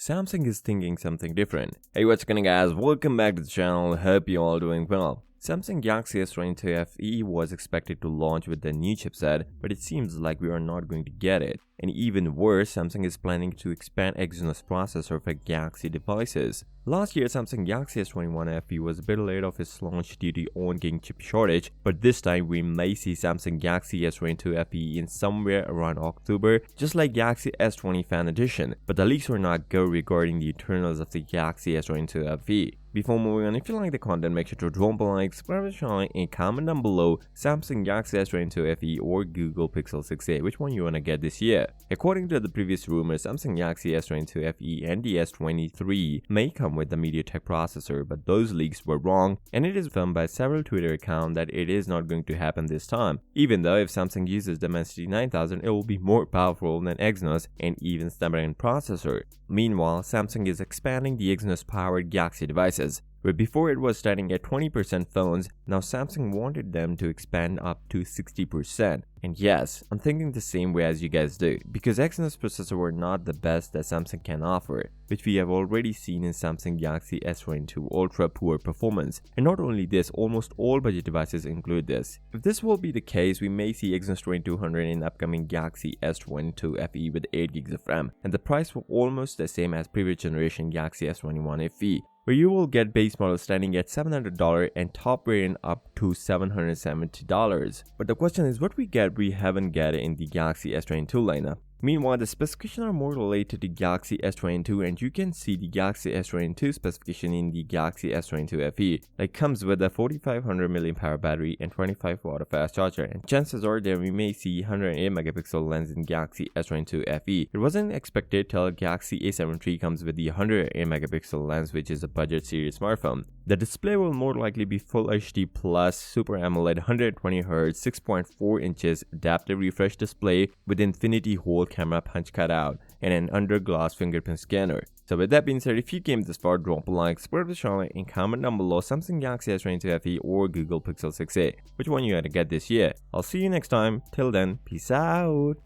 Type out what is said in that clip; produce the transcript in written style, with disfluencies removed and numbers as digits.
Samsung is thinking something different. Hey, what's going on guys, welcome back to the channel, hope you all doing well. Samsung Galaxy S22 FE was expected to launch with the new chipset, but it seems like we are not going to get it. And even worse, Samsung is planning to expand Exynos processor for Galaxy devices. Last year, Samsung Galaxy S21 FE was a bit late of its launch due to ongoing chip shortage, but this time we may see Samsung Galaxy S22 FE in somewhere around October, just like Galaxy S20 Fan Edition. But the leaks were not good regarding the internals of the Galaxy S22 FE. Before moving on, if you like the content, make sure to drop a like, subscribe to the channel, and comment down below Samsung Galaxy S22 FE or Google Pixel 6a, which one you wanna get this year. According to the previous rumors, Samsung Galaxy S22 FE and the S23 may come with the MediaTek processor, but those leaks were wrong, and it is confirmed by several Twitter accounts that it is not going to happen this time. Even though if Samsung uses Dimensity 9000, it will be more powerful than Exynos and even Snapdragon processor. Meanwhile, Samsung is expanding the Exynos-powered Galaxy devices. Where before it was starting at 20% phones, now Samsung wanted them to expand up to 60%. And yes, I'm thinking the same way as you guys do, because Exynos processors were not the best that Samsung can offer, which we have already seen in Samsung Galaxy S22 Ultra poor performance. And not only this, almost all budget devices include this. If this will be the case, we may see Exynos 2200 in upcoming Galaxy S22 FE with 8GB of RAM, and the price will almost the same as previous generation Galaxy S21 FE. Where you will get base model standing at $700 and top variant up to $770. But the question is, what we haven't get in the Galaxy S22 lineup. Meanwhile, the specifications are more related to Galaxy S22, and you can see the Galaxy S22 specification in the Galaxy S22 FE. It comes with a 4500 mAh battery and 25W fast charger, and chances are that we may see 108MP lens in Galaxy S22 FE. It wasn't expected till Galaxy A7 III comes with the 108MP lens, which is a budget series smartphone. The display will more likely be Full HD Plus Super AMOLED 120Hz 6.4 inches adaptive refresh display with infinity hole camera punch cutout and an under glass fingerprint scanner. So with that being said, if you came this far, drop a like, subscribe to the channel, and comment down below Samsung Galaxy S22 FE or Google Pixel 6a, which one you had to get this year. I'll see you next time. Till then, peace out.